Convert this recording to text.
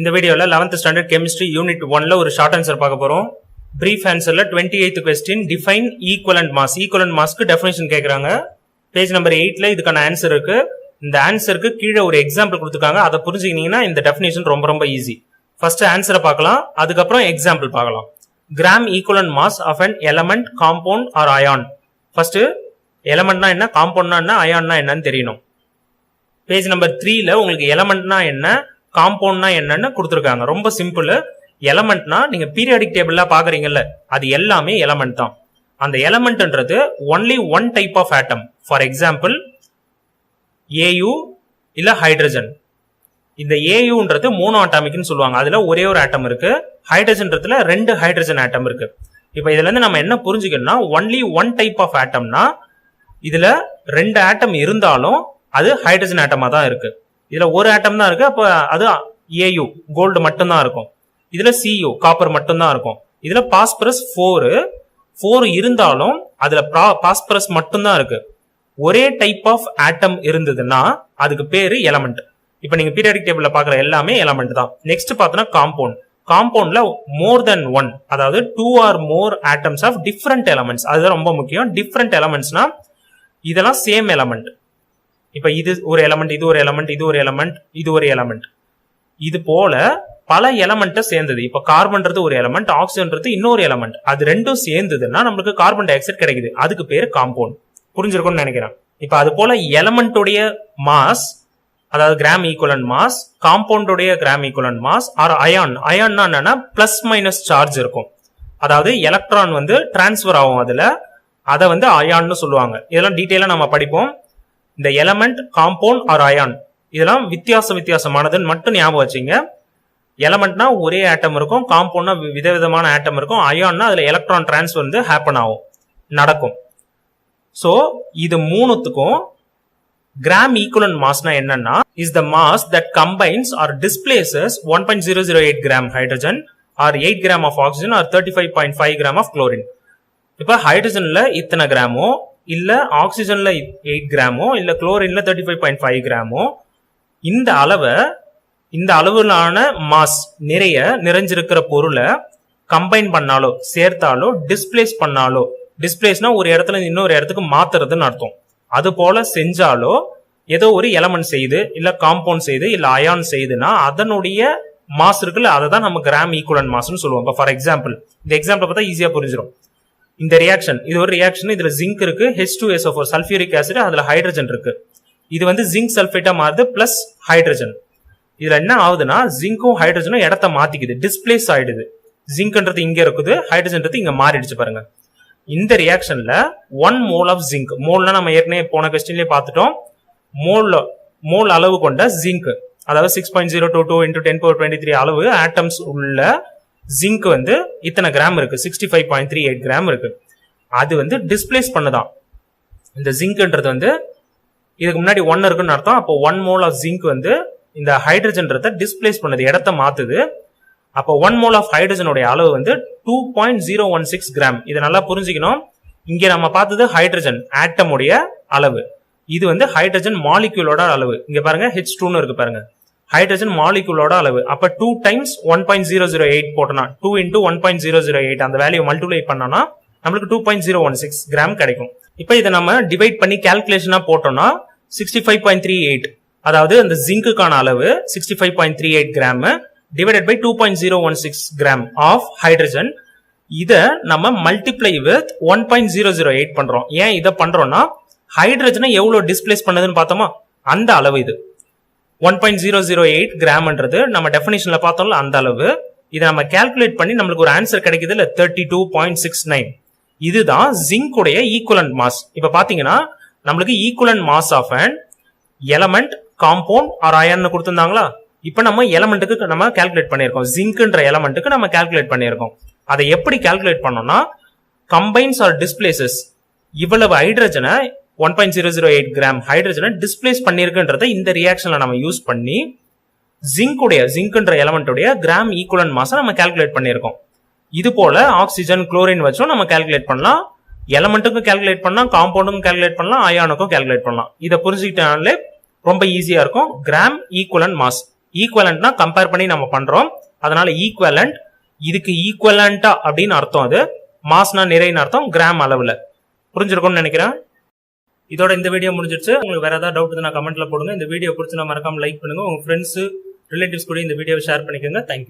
இந்த வீடியோல 11th standard chemistry unit 1ல ஒரு ஷார்ட் ஆன்சர் பார்க்க போறோம். பிரீஃப் ஆன்சர்ல 28th question define equivalent mass. Equivalent மாஸ்க்கு டெஃபினிஷன் கேக்குறாங்க. பேஜ் நம்பர் 8ல இதுக்கான ஆன்சர் இருக்கு. இந்த ஆன்சருக்கு கீழே ஒரு எக்ஸாம்பிள் கொடுத்துருக்காங்க. அதை புரிஞ்சுக்கிட்டீங்கன்னா இந்த டெஃபினிஷன் ரொம்ப ஈஸி. ஃபர்ஸ்ட் ஆன்சரை பார்க்கலாம், அதுக்கப்புறம் எக்ஸாம்பிள் பார்க்கலாம். Gram equivalent mass of an element, compound or ion. First எலமெண்ட்னா என்ன, காம்பவுண்ட்னா என்ன, அயான்னா என்னன்னு தெரியணும். பேஜ் நம்பர் 3ல உங்களுக்கு எலமெண்ட்னா என்ன, காம்பவுண்ட்னா என்னன்னு கொடுத்துருக்காங்க. ரொம்ப சிம்பிள். எலமெண்ட்னா நீங்க பீரியாடிக் டேபிள்ல பாக்குறீங்கல்ல, அது எல்லாமே எலமெண்ட் தான். அந்த எலமெண்ட்ன்றது only one type of atom. For example AU இல்ல ஹைட்ரஜன். இந்த ஏயுன்றது மோனோ ஆட்டாமிக்னு சொல்லுவாங்க. அதுல ஒரே ஒரு ஆட்டம் இருக்கு. ஹைட்ரஜன்றதுல 2 ஹைட்ரஜன் ஆட்டம் இருக்கு. இப்ப இதுல இருந்து நம்ம என்ன புரிஞ்சுக்கணும்னா, ஒன்லி ஒன் டைப் ஆஃப் ஆட்டம்னா இதுல 2 ஆட்டம் இருந்தாலும் அது ஹைட்ரஜன் ஆட்டமா தான் இருக்கு. இதுல ஒரு ஆட்டம் தான் இருக்கு, அப்ப அது ஏயு கோல்டு மட்டும் தான் இருக்கும். இதுல சியு காப்பர் மட்டும் தான் இருக்கும். இதுல பாஸ்பரஸ் 4 இருந்தாலும் அதுல பாஸ்பரஸ் மட்டும் தான் இருக்கு. ஒரே டைப் ஆஃப் ஆட்டம் இருந்ததுன்னா அதுக்கு பேரு எலமெண்ட். இப்ப நீங்க பீரியாடிக் டேபிள்ல பாக்குற எல்லாமே எலமெண்ட் தான். நெக்ஸ்ட் பார்த்தோம்னா காம்பவுண்ட். காம்பவுண்ட்ல மோர் தென் 1, அதாவது 2 or more atoms of different elements. அதுதான் ரொம்ப முக்கியம். டிஃபரெண்ட் எலமெண்ட்ஸ்னா இதெல்லாம் சேம் எலமெண்ட். இப்ப இது ஒரு எலமெண்ட், இது ஒரு எலமெண்ட், இது ஒரு எலமெண்ட், இது ஒரு எலமெண்ட். இது போல பல எலமெண்ட்டை சேர்ந்தது. இப்ப கார்பன்றது ஒரு எலமெண்ட், ஆக்சிஜன்றது இன்னொரு எலமெண்ட். அது ரெண்டும் சேர்ந்ததுன்னா நம்மளுக்கு கார்பன் டை ஆக்சைடு கிடைக்குது. அதுக்கு பேரு காம்பவுண்ட். புரிஞ்சிருக்கும்னு நினைக்கிறேன். இப்ப அது போல எலமெண்டோடைய மாஸ், அதாவது கிராம் ஈக்குவலன்ட் மாஸ், காம்பவுண்டோடைய gram equivalent mass, or ion. அயான்னா என்னன்னா பிளஸ் மைனஸ் சார்ஜ் இருக்கும். அதாவது எலக்ட்ரான் வந்து டிரான்ஸ்பர் ஆகும் அதுல, அதை வந்து அயான்னு சொல்லுவாங்க. இதெல்லாம் டீட்டெயிலா நம்ம படிப்போம். இந்த எலமெண்ட், காம்பவுண்ட் ஆர் அயான் இதெல்லாம் வித்தியாசமானதுன்னு மட்டும் ஞாபகம் வச்சுங்க. எலமெண்ட்னா ஒரே ஆட்டம் இருக்கும், காம்பவுண்ட்னா விதவிதமான ஆட்டம் இருக்கும், அயான்னா அதுல எலக்ட்ரான் டிரான்ஸ்பர் வந்து ஹேப்பன் ஆகும், நடக்கும். சோ இது மூணுத்துக்கும் கிராம் ஈக்குவலன்ட் மாஸ்னா என்னன்னா, is the mass that combines or displaces 1.008 gram hydrogen or 8 gram of oxygen or 35.5 gram of chlorine. இப்ப ஹைட்ரஜன்ல இத்தனை கிராமோ, இல்ல ஆக்சிஜன்ல 8 கிராமோ, இல்ல குளோரின்ல 35.5 கிராமோ, இந்த அளவிலான மாஸ் நிறைஞ்சிருக்கிற பொருளை கம்பைன் பண்ணாலோ, சேர்த்தாலோ, டிஸ்பிளேஸ் பண்ணாலோ, டிஸ்பிளேஸ்னா ஒரு இடத்துல இருந்து இன்னொரு இடத்துக்கு மாத்துறதுன்னு அர்த்தம். அது போல செஞ்சாலோ, ஏதோ ஒரு எலமெண்ட் செய்யுது, இல்ல காம்பவுண்ட் செய்யுது, இல்ல அயான் செய்யுதுன்னா அதனுடைய மாஸ் இருக்குல்ல, அதை தான் நம்ம கிராம் ஈக்குவலன்ட் மாஸ்ன்னு சொல்லுவோம். ஃபார் எக்ஸாம்பிள் இந்த எக்ஸாம்பிள் பார்த்தா ஈஸியா புரிஞ்சிடும். இந்த ரியாக்ஷன், இது ஒரு ரியாக்ஷன். இதுல ஜிங்க் இருக்கு, H2SO4 சல்பியூரிக் ஆசிட், அதுல ஹைட்ரஜன் இருக்கு. இது வந்து ஜிங்க் சல்பேட்டா மாறுது பிளஸ் ஹைட்ரஜன். இதுல என்ன ஆகுதுன்னா, ஜிங்கும் ஹைட்ரஜனும் இடத்த மாத்திக்குது, டிஸ்பிளேஸ் ஆயிடுது. ஜிங்க்ன்றது இங்க இருக்குது, ஹைட்ரஜன்றது இங்க மாறிடுச்சு பாருங்க. இந்த ரியாக்ஷன்ல 1 மோல் ஆஃப் ஜிங்க், மோல்னா நம்ம ஏற்கனவே போன கொஸ்டின்லயே பார்த்துட்டோம். மோல் அளவு கொண்ட ஜிங்க், அதாவது 6.022 × 10⁻23 அளவு ஆட்டம்ஸ் உள்ள ஜிங்க் வந்து இத்தனை கிராம் இருக்கு, 65.38 கிராம் இருக்கு. அது வந்து டிஸ்பிளேஸ் பண்ணுதான். இந்த ஜிங்க்ன்றது வந்து இதுக்கு முன்னாடி 1 இருக்குன்னு அர்த்தம். அப்போ 1 மோல் ஆஃப் ஜிங்க் வந்து இந்த ஹைட்ரஜன்றத டிஸ்பிளேஸ் பண்ணுது, இடத்த மாத்துது. அப்போ 1 மோல் ஆஃப் ஹைட்ரஜனுடைய அளவு வந்து 2.016 கிராம். இதை நல்லா புரிஞ்சுக்கணும். இங்க நம்ம பார்த்தது ஹைட்ரஜன் ஆட்டமுடைய அளவு, இது வந்து ஹைட்ரஜன் மாலிக்யூலோட அளவு. இங்க பாருங்க H2ன்னு இருக்கு பாருங்க, ஹைட்ரஜன் மாலிகுலோட அளவு. அப்ப 2 டைம்ஸ் 1.008 போட்டோம்னா 2 × 1.008 அந்த வேல்யூ மல்டிப்ளை பண்ணோம்னா நம்மளுக்கு 2.016 கிராம் கிடைக்கும். இப்ப இதை நம்ம டிவைட் பண்ணி கால்குலேஷனா போட்டோம்னா 65.38, அதாவது அந்த ஜிங்க்குக்கான அளவு 65.38 gram divided by 2.016 gram of hydrogen. இத நம்ம மல்டிப்ளை வித் 1.008 பண்றோம். ஏன் இதை பண்றோம்னா, ஹைட்ரஜனை எவ்வளவு டிஸ்பிளேஸ் பண்ணதுன்னு பார்த்தோமா, அந்த அளவு இது 1.008 கிராம்ன்றது நம்ம டெஃபினிஷன்ல பார்த்தோம்ல அந்த அளவு. இதை நம்ம கால்குலேட் பண்ணி நம்மளுக்கு ஒரு ஆன்சர் கிடைக்குது இல்ல, 32.69. இதுதான் ஜிங்க் உடைய ஈக்குவலன்ட் மாஸ். இப்ப பாத்தீங்கன்னா நம்மளுக்கு equivalent mass of an element, compound or ion கொடுத்திருந்தாங்களா. இப்ப நம்ம எலமெண்ட்டுக்கு நம்ம கால்குலேட் பண்ணிருக்கோம், ஜிங்க்ன்ற எலமெண்ட்டுக்கு நம்ம கால்குலேட் பண்ணிருக்கோம். அதை எப்படி கால்குலேட் பண்ணோம்னா, கம்பைன்ஸ் ஆர் டிஸ்பிளேசஸ் இவ்வளவு ஹைட்ரஜனை 1.008 கிராம் ஹைட்ரஜனை டிஸ்பிளேஸ் பண்ணிருக்குன்றத இந்த ரியாக்ஷன்ல நம்ம யூஸ் பண்ணி ஜிங்க்ன்ற எலமெண்ட்டுடைய கிராம் ஈக்குவலன்ட் மாஸை நம்ம கால்குலேட் பண்ணிருக்கோம். இது போல ஆக்சிஜன், குளோரின் வச்சும் நம்ம கால்குலேட் பண்ணலாம். எலமெண்ட்டுக்கும் கால்குலேட் பண்ணலாம், காம்பவுண்டுக்கும் கால்குலேட் பண்ணலாம், அயானுக்கும் கால்குலேட் பண்ணலாம். இதை புரிஞ்சுக்கிட்டாலே ரொம்ப ஈஸியா இருக்கும். கிராம் ஈக்குவலன்ட் மாஸ் ஈக்குவலண்ட்னா கம்பேர் பண்ணி நம்ம பண்றோம், அதனால ஈக்குவலண்ட். இதுக்கு ஈக்குவலண்டா அப்படின்னு அர்த்தம், அது மாஸ்னா நிறைன்னு அர்த்தம், கிராம் அளவுல. புரிஞ்சிருக்கும்னு நினைக்கிறேன். இதோட இந்த வீடியோ முடிஞ்சிருச்சு. உங்களுக்கு வேற ஏதாவது டவுட் இருந்தா கமெண்ட்ல போடுங்க. இந்த வீடியோ பிடிச்சி மறக்காம லைக் பண்ணுங்க. உங்க ஃப்ரெண்ட்ஸ் ரிலேட்டிவ்ஸ் கூட இந்த வீடியோவை ஷேர் பண்ணிக்கோங்க. தேங்க்யூ.